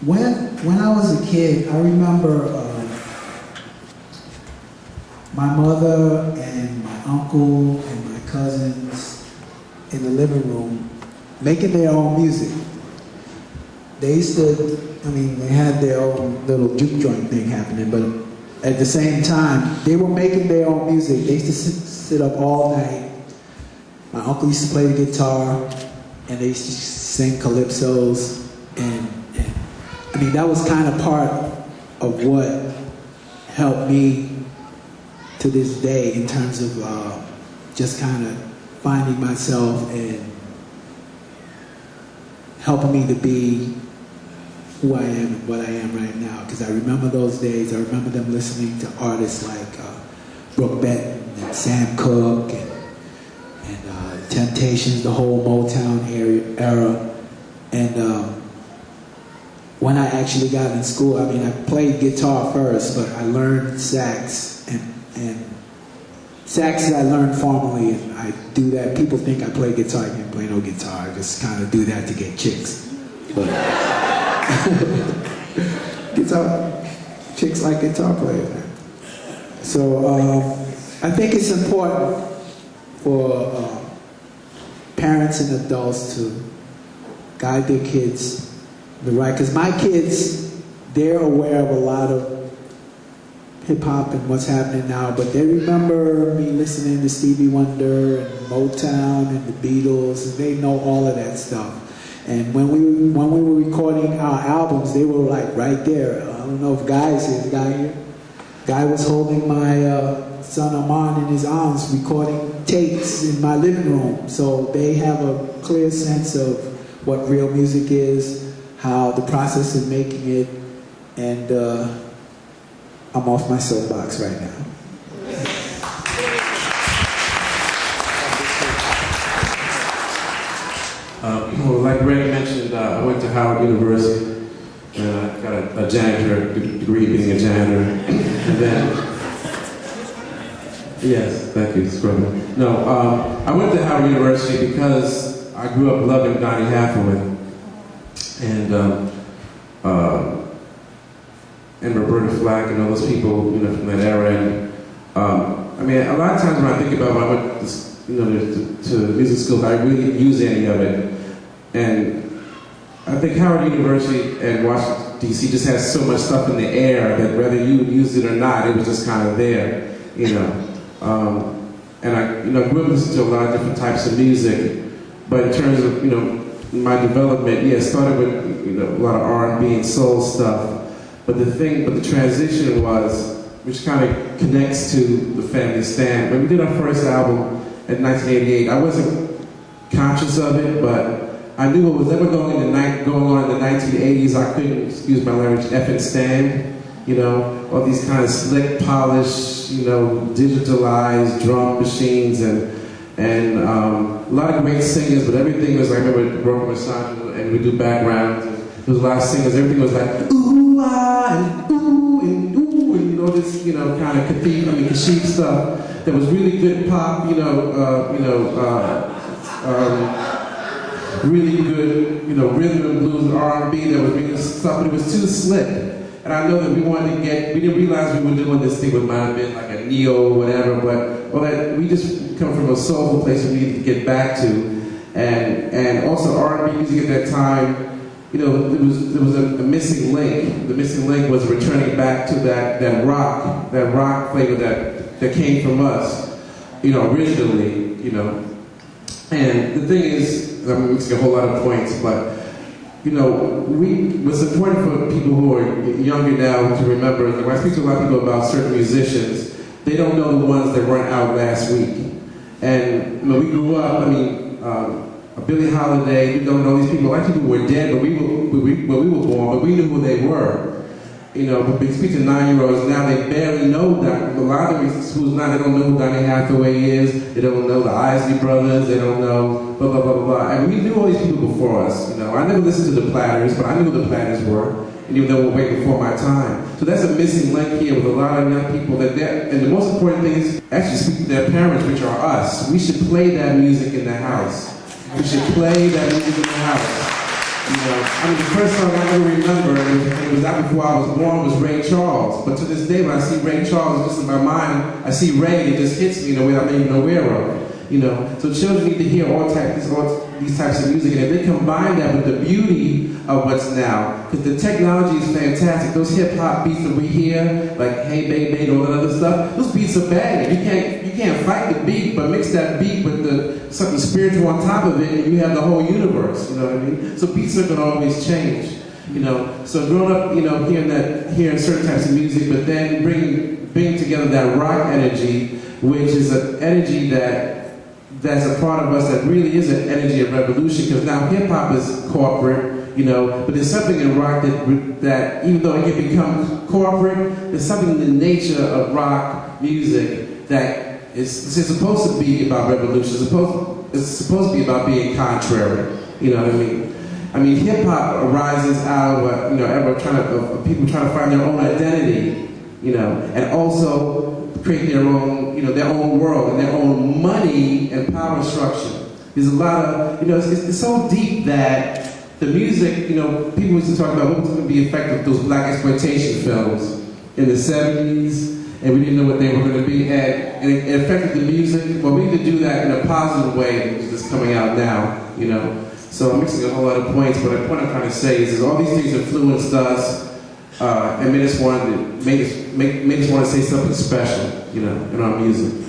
When I was a kid, I remember my mother and my uncle and my cousins in the living room making their own music. They used to, they had their own little juke joint thing happening, but at the same time, they were making their own music. They used to sit up all night. My uncle used to play the guitar, and they used to sing calypsos, and that was kind of part of what helped me to this day in terms of just kind of finding myself and helping me to be who I am and what I am right now. Because I remember those days. I remember them listening to artists like Brooke Benton and Sam Cooke and Temptations, the whole Motown era. And when I actually got in school, I played guitar first, but I learned sax, and sax I learned formally, and I do that. People think I play guitar. I can't play no guitar. I just kind of do that to get chicks. But guitar, chicks like guitar players. So I think it's important for parents and adults to guide their kids the right, because my kids, they're aware of a lot of hip-hop and what's happening now, but they remember me listening to Stevie Wonder and Motown and the Beatles, and they know all of that stuff. And when we were recording our albums, they were like right there. I don't know if Guy is here. Is Guy here? Guy was holding my son Armand in his arms, recording tapes in my living room. So they have a clear sense of what real music is, how the process of making it, and I'm off my soapbox right now. Well, like Greg mentioned, I went to Howard University, and I got a janitor degree, being a janitor, and then, yes, thank you, Scrubber. No, I went to Howard University because I grew up loving Donny Hathaway, and Roberta Flack and all those people, from that era. And a lot of times when I think about when I went to music school, I really didn't use any of it. And I think Howard University and Washington, D.C. just has so much stuff in the air that whether you use it or not, it was just kind of there, And I, grew up listening to a lot of different types of music, but in terms of, my development, it started with, a lot of R&B and soul stuff. But the transition was, which kind of connects to The Family Stand. When we did our first album in 1988, I wasn't conscious of it, but I knew what was ever going on in the 1980s. I couldn't, excuse my language, effing stand. All these kind of slick, polished, digitalized drum machines and a lot of great singers, but everything was like, I remember Broken Massage, and we do backgrounds. There was a lot of singers, everything was like, ooh, ah, and ooh, and ooh, and this, kind of cathedral, Kashif stuff that was really good pop, really good, rhythm and blues and R&B that was really stuff, but it was too slick. And I know that we didn't realize we were doing this thing, which might have been like a neo or whatever, but that we just come from a soulful place we needed to get back to. And also R&B music at that time, there was a missing link. The missing link was returning back to that rock flavor that came from us, originally, And the thing is, I'm mixing a whole lot of points, but what's important for people who are younger now to remember, when I speak to a lot of people about certain musicians, they don't know the ones that weren't out last week. And we grew up, Billie Holiday, we don't know these people. A lot of people were dead, but we were born, but we knew who they were. But we speak to 9-year-olds now, they barely know that. A lot of them schools now, they don't know who Donny Hathaway is, they don't know the Isley Brothers, they don't know blah, blah, blah, blah. And we knew all these people before us. I never listened to the Platters, but I knew who the Platters were, and even though we're way before my time. So that's a missing link here with a lot of young people and the most important thing is actually speak to their parents, which are us. We should play that music in the house. We should play that music in the house. I mean, the first song I ever remember, and it was out before I was born, was Ray Charles. But to this day, when I see Ray Charles, just in my mind, I see Ray, it just hits me in a way I'm not even aware of. So children need to hear all these types of music, and if they combine that with the beauty of what's now, because the technology is fantastic. Those hip hop beats that we hear, like Hey Baby and all that other stuff, those beats are bad. You can't fight the beat, but mix that beat with something spiritual on top of it, and you have the whole universe. You know what I mean? So beats are gonna always change. So growing up, hearing certain types of music, but then bring together that rock energy, which is an energy that's a part of us that really is an energy of revolution, because now hip-hop is corporate, but there's something in rock that even though it can become corporate, there's something in the nature of rock music that it's supposed to be about revolution. It's supposed to be about being contrary. You know what I mean? I mean, hip-hop arises out of people trying to find their own identity, and also create their own world and their own money and power structure. There's a lot of, it's so deep that the music, people used to talk about what was going to be effective with those black exploitation films in the 70s, and we didn't know what they were going to be, and it affected the music. Well, we need to do that in a positive way, which is coming out now, So I'm mixing a whole lot of points, but the point I'm trying to say is all these things influenced us, and made us want to say something special, in our music.